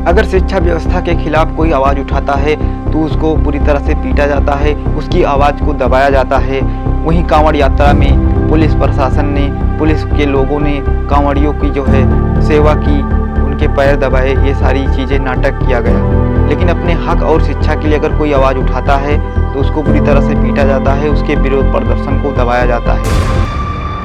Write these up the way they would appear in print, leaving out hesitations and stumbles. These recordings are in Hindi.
अगर शिक्षा व्यवस्था के खिलाफ कोई आवाज़ उठाता है तो उसको पूरी तरह से पीटा जाता है, उसकी आवाज़ को दबाया जाता है। वहीं कांवड़ यात्रा में पुलिस प्रशासन ने, पुलिस के लोगों ने कांवड़ियों की जो है सेवा की, उनके पैर दबाए, ये सारी चीज़ें नाटक किया गया। लेकिन अपने हक और शिक्षा के लिए अगर कोई आवाज़ उठाता है तो उसको पूरी तरह से पीटा जाता है, उसके विरोध प्रदर्शन को दबाया जाता है।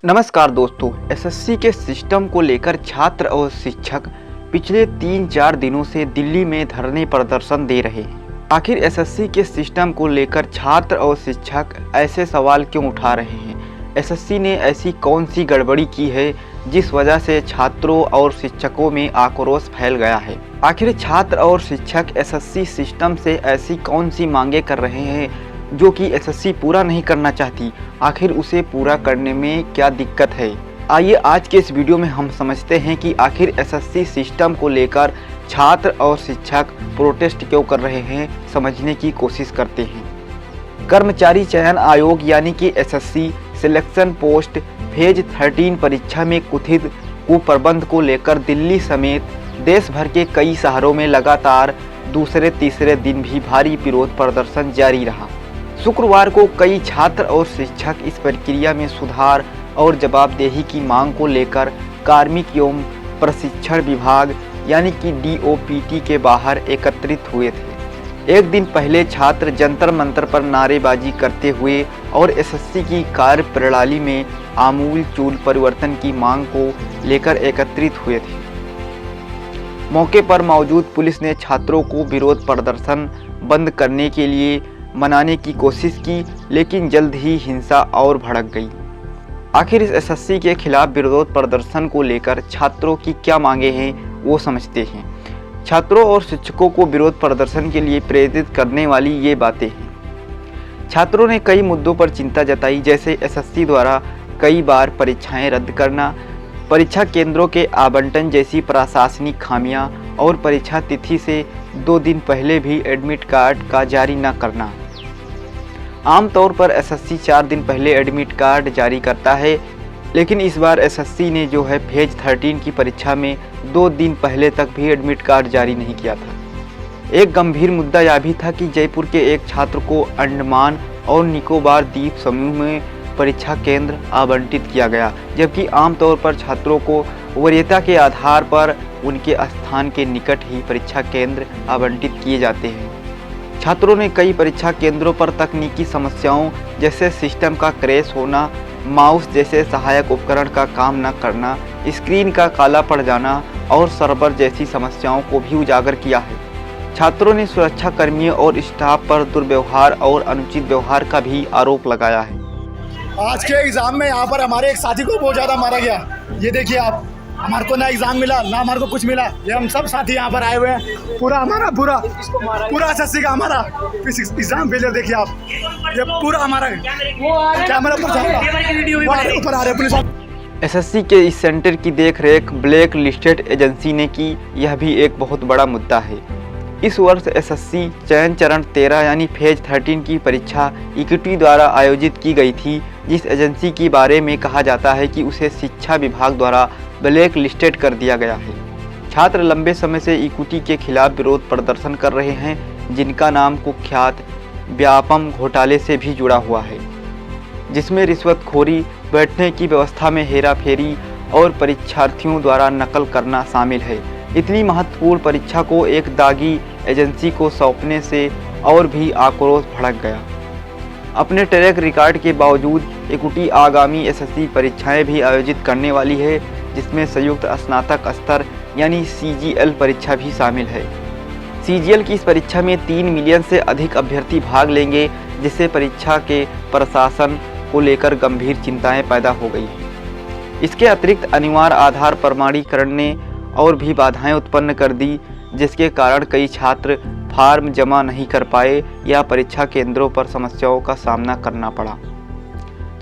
नमस्कार दोस्तों, एसएससी के सिस्टम को लेकर छात्र और शिक्षक पिछले 3-4 दिनों से दिल्ली में धरने प्रदर्शन दे रहे हैं। आखिर एसएससी के सिस्टम को लेकर छात्र और शिक्षक ऐसे सवाल क्यों उठा रहे हैं? एसएससी ने ऐसी कौन सी गड़बड़ी की है जिस वजह से छात्रों और शिक्षकों में आक्रोश फैल गया है? आखिर छात्र और शिक्षक एसएससी सिस्टम से ऐसी कौन सी मांगे कर रहे हैं जो कि एसएससी पूरा नहीं करना चाहती? आखिर उसे पूरा करने में क्या दिक्कत है? आइए आज के इस वीडियो में हम समझते हैं कि आखिर एसएससी सिस्टम को लेकर छात्र और शिक्षक प्रोटेस्ट क्यों कर रहे हैं, समझने की कोशिश करते हैं। कर्मचारी चयन आयोग यानी कि एसएससी सिलेक्शन पोस्ट फेज 13 परीक्षा में कथित कुप्रबंध को लेकर दिल्ली समेत देश भर के कई शहरों में लगातार दूसरे तीसरे दिन भी भारी विरोध प्रदर्शन जारी रहा। शुक्रवार को कई छात्र और शिक्षक इस प्रक्रिया में सुधार और जवाबदेही की मांग को लेकर कार्मिक एवं प्रशिक्षण विभाग यानी कि डीओपीटी के बाहर एकत्रित हुए थे। एक दिन पहले छात्र जंतर मंतर पर नारेबाजी करते हुए और एसएससी की कार्य प्रणाली में आमूल-चूल परिवर्तन की मांग को लेकर एकत्रित हुए थे। मौके पर मौजूद पुलिस ने छात्रों को विरोध प्रदर्शन बंद करने के लिए मनाने की कोशिश की, लेकिन जल्द ही हिंसा और भड़क गई। आखिर इस एसएससी के खिलाफ विरोध प्रदर्शन को लेकर छात्रों की क्या मांगे हैं वो समझते हैं। छात्रों और शिक्षकों को विरोध प्रदर्शन के लिए प्रेरित करने वाली ये बातें हैं। छात्रों ने कई मुद्दों पर चिंता जताई, जैसे एसएससी द्वारा कई बार परीक्षाएं रद्द करना, परीक्षा केंद्रों के आवंटन जैसी प्रशासनिक खामियां और परीक्षा तिथि से 2 दिन पहले भी एडमिट कार्ड का जारी न करना। आमतौर पर एसएससी 4 दिन पहले एडमिट कार्ड जारी करता है, लेकिन इस बार एसएससी ने जो है फेज 13 की परीक्षा में 2 दिन पहले तक भी एडमिट कार्ड जारी नहीं किया था। एक गंभीर मुद्दा यह भी था कि जयपुर के एक छात्र को अंडमान और निकोबार द्वीप समूह में परीक्षा केंद्र आवंटित किया गया, जबकि आमतौर पर छात्रों को वरीयता के आधार पर उनके स्थान के निकट ही परीक्षा केंद्र आवंटित किए जाते हैं। छात्रों ने कई परीक्षा केंद्रों पर तकनीकी समस्याओं जैसे सिस्टम का क्रैश होना, माउस जैसे सहायक उपकरण का काम न करना, स्क्रीन का काला पड़ जाना और सर्वर जैसी समस्याओं को भी उजागर किया है। छात्रों ने सुरक्षा कर्मियों और स्टाफ पर दुर्व्यवहार और अनुचित व्यवहार का भी आरोप लगाया है। आज के एग्जाम में यहाँ पर हमारे एक साथी को बहुत ज़्यादा मारा गया। ये देखिए आप, हमारे को ना एग्जाम मिला ना हमारे को कुछ मिला। ये हम सब साथी यहाँ पर आए हुए हैं, पूरा हमारा पूरा एसएससी का हमारा एग्जाम फेलियर। देखिए आप, ये पूरा हमारा कैमरा ऊपर आ रहे पुलिस। एसएससी के इस सेंटर की देखरेख ब्लैक लिस्टेड एजेंसी ने की, यह भी एक बहुत बड़ा मुद्दा है। इस वर्ष एसएससी चयन चरण 13 यानी फेज 13 की परीक्षा इक्विटी द्वारा आयोजित की गई थी, जिस एजेंसी के बारे में कहा जाता है कि उसे शिक्षा विभाग द्वारा ब्लैक लिस्टेड कर दिया गया है। छात्र लंबे समय से इक्विटी के खिलाफ विरोध प्रदर्शन कर रहे हैं, जिनका नाम कुख्यात व्यापम घोटाले से भी जुड़ा हुआ है, जिसमें रिश्वतखोरी, बैठने की व्यवस्था में हेराफेरी और परीक्षार्थियों द्वारा नकल करना शामिल है। इतनी महत्वपूर्ण परीक्षा को एक दागी एजेंसी को सौंपने से और भी आक्रोश भड़क गया। अपने ट्रैक रिकॉर्ड के बावजूद इक्विटी आगामी एसएससी परीक्षाएं भी आयोजित करने वाली है, जिसमें संयुक्त स्नातक स्तर यानी सीजीएल परीक्षा भी शामिल है। सीजीएल की इस परीक्षा में 3 मिलियन से अधिक अभ्यर्थी भाग लेंगे, जिससे परीक्षा के प्रशासन को लेकर गंभीर चिंताएं पैदा हो गई हैं। इसके अतिरिक्त अनिवार्य आधार प्रमाणीकरण ने और भी बाधाएं उत्पन्न कर दी, जिसके कारण कई छात्र फॉर्म जमा नहीं कर पाए या परीक्षा केंद्रों पर समस्याओं का सामना करना पड़ा।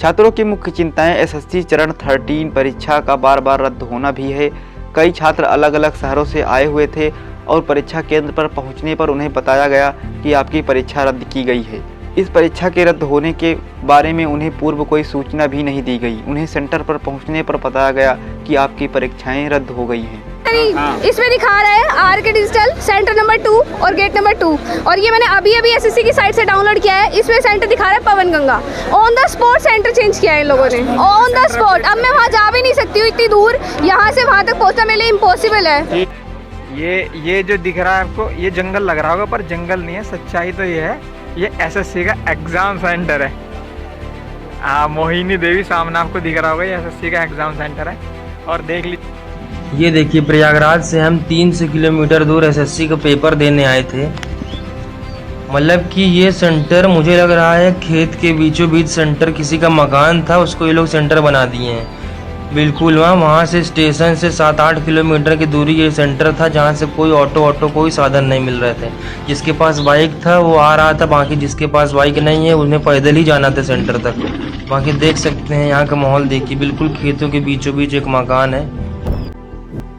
छात्रों की मुख्य चिंताएं एसएससी चरण 13 परीक्षा का बार बार रद्द होना भी है। कई छात्र अलग अलग शहरों से आए हुए थे और परीक्षा केंद्र पर पहुंचने पर उन्हें बताया गया कि आपकी परीक्षा रद्द की गई है। इस परीक्षा के रद्द होने के बारे में उन्हें पूर्व कोई सूचना भी नहीं दी गई। उन्हें सेंटर पर पहुंचने पर बताया गया कि आपकी परीक्षाएं रद्द हो गई हैं। इसमें दिखा रहा है आर के डिजिटल सेंटर नंबर 2 और गेट नंबर 2, और ये मैंने अभी एसएससी की साइट से डाउनलोड किया है। इसमें सेंटर दिखा रहा है Pawan Ganga. On the spot centre change किया है इन लोगों ने, ऑन द स्पॉट। अब मैं वहाँ जा भी नहीं सकती हूँ, इतनी दूर यहाँ से वहाँ तक पहुँचना मेरे लिए इम्पॉसिबल है। ये जो दिख रहा है आपको, ये जंगल लग रहा होगा, पर जंगल नहीं है। सच्चाई तो ये है, ये एसएससी का एग्ज़ाम सेंटर है। मोहिनी देवी सामने आपको दिख रहा होगा, ये एसएससी का एग्ज़ाम सेंटर है। और देख लीजिए, ये देखिए, प्रयागराज से हम 300 किलोमीटर दूर एसएससी का पेपर देने आए थे। मतलब कि ये सेंटर मुझे लग रहा है खेत के बीचों बीच सेंटर, किसी का मकान था, उसको ये लोग सेंटर बना दिए हैं। बिल्कुल वहाँ से स्टेशन से 7-8 किलोमीटर की दूरी ये सेंटर था, जहाँ से कोई ऑटो कोई साधन नहीं मिल रहे थे। जिसके पास बाइक था वो आ रहा था, बाकी जिसके पास बाइक नहीं है उन्हें पैदल ही जाना था सेंटर तक। बाकी देख सकते हैं यहाँ का माहौल देखिए, बिल्कुल खेतों के बीचों बीच एक मकान है।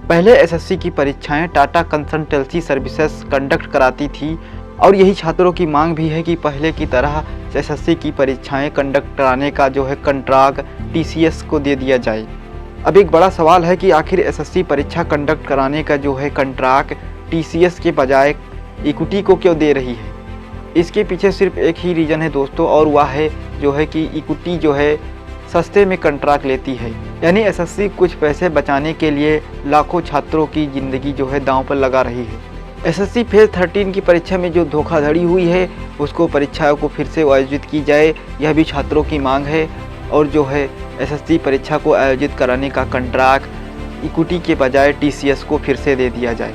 पहले एसएससी की परीक्षाएं टाटा कंसल्टेंसी सर्विसेज कंडक्ट कराती थी, और यही छात्रों की मांग भी है कि पहले की तरह एसएससी की परीक्षाएं कंडक्ट कराने का जो है कंट्रैक्ट टीसीएस को दे दिया जाए। अब एक बड़ा सवाल है कि आखिर एसएससी परीक्षा कंडक्ट कराने का जो है कंट्रैक्ट टीसीएस के बजाय इक्विटी को क्यों दे रही है। इसके पीछे सिर्फ एक ही रीज़न है दोस्तों, और वह है जो है कि इक्विटी जो है सस्ते में कंट्रैक्ट लेती है। यानी एसएससी कुछ पैसे बचाने के लिए लाखों छात्रों की ज़िंदगी जो है दांव पर लगा रही है। एसएससी फेज़ 13 की परीक्षा में जो धोखाधड़ी हुई है उसको परीक्षाओं को फिर से आयोजित की जाए, यह भी छात्रों की मांग है। और जो है एसएससी परीक्षा को आयोजित कराने का कंट्रैक्ट इक्विटी के बजाय टीसीएस को फिर से दे दिया जाए।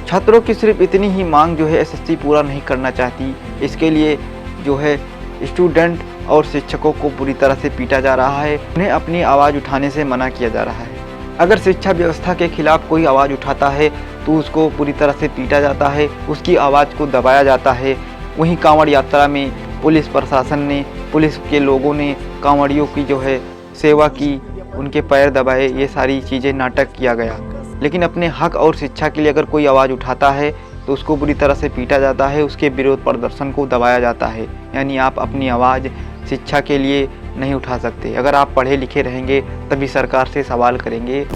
छात्रों की सिर्फ इतनी ही मांग जो है एसएससी पूरा नहीं करना चाहती। इसके लिए जो है स्टूडेंट और शिक्षकों को बुरी तरह से पीटा जा रहा है, उन्हें अपनी आवाज़ उठाने से मना किया जा रहा है। अगर शिक्षा व्यवस्था के खिलाफ कोई आवाज़ उठाता है तो उसको पूरी तरह से पीटा जाता है, उसकी आवाज़ को दबाया जाता है। वहीं कांवड़ यात्रा में पुलिस प्रशासन ने, पुलिस के लोगों ने कांवड़ियों की जो है सेवा की, उनके पैर दबाए, ये सारी चीज़ें नाटक किया गया। लेकिन अपने हक और शिक्षा के लिए अगर कोई आवाज़ उठाता है तो उसको बुरी तरह से पीटा जाता है, उसके विरोध प्रदर्शन को दबाया जाता है। यानी आप अपनी आवाज़ शिक्षा के लिए नहीं उठा सकते। अगर आप पढ़े लिखे रहेंगे तभी सरकार से सवाल करेंगे।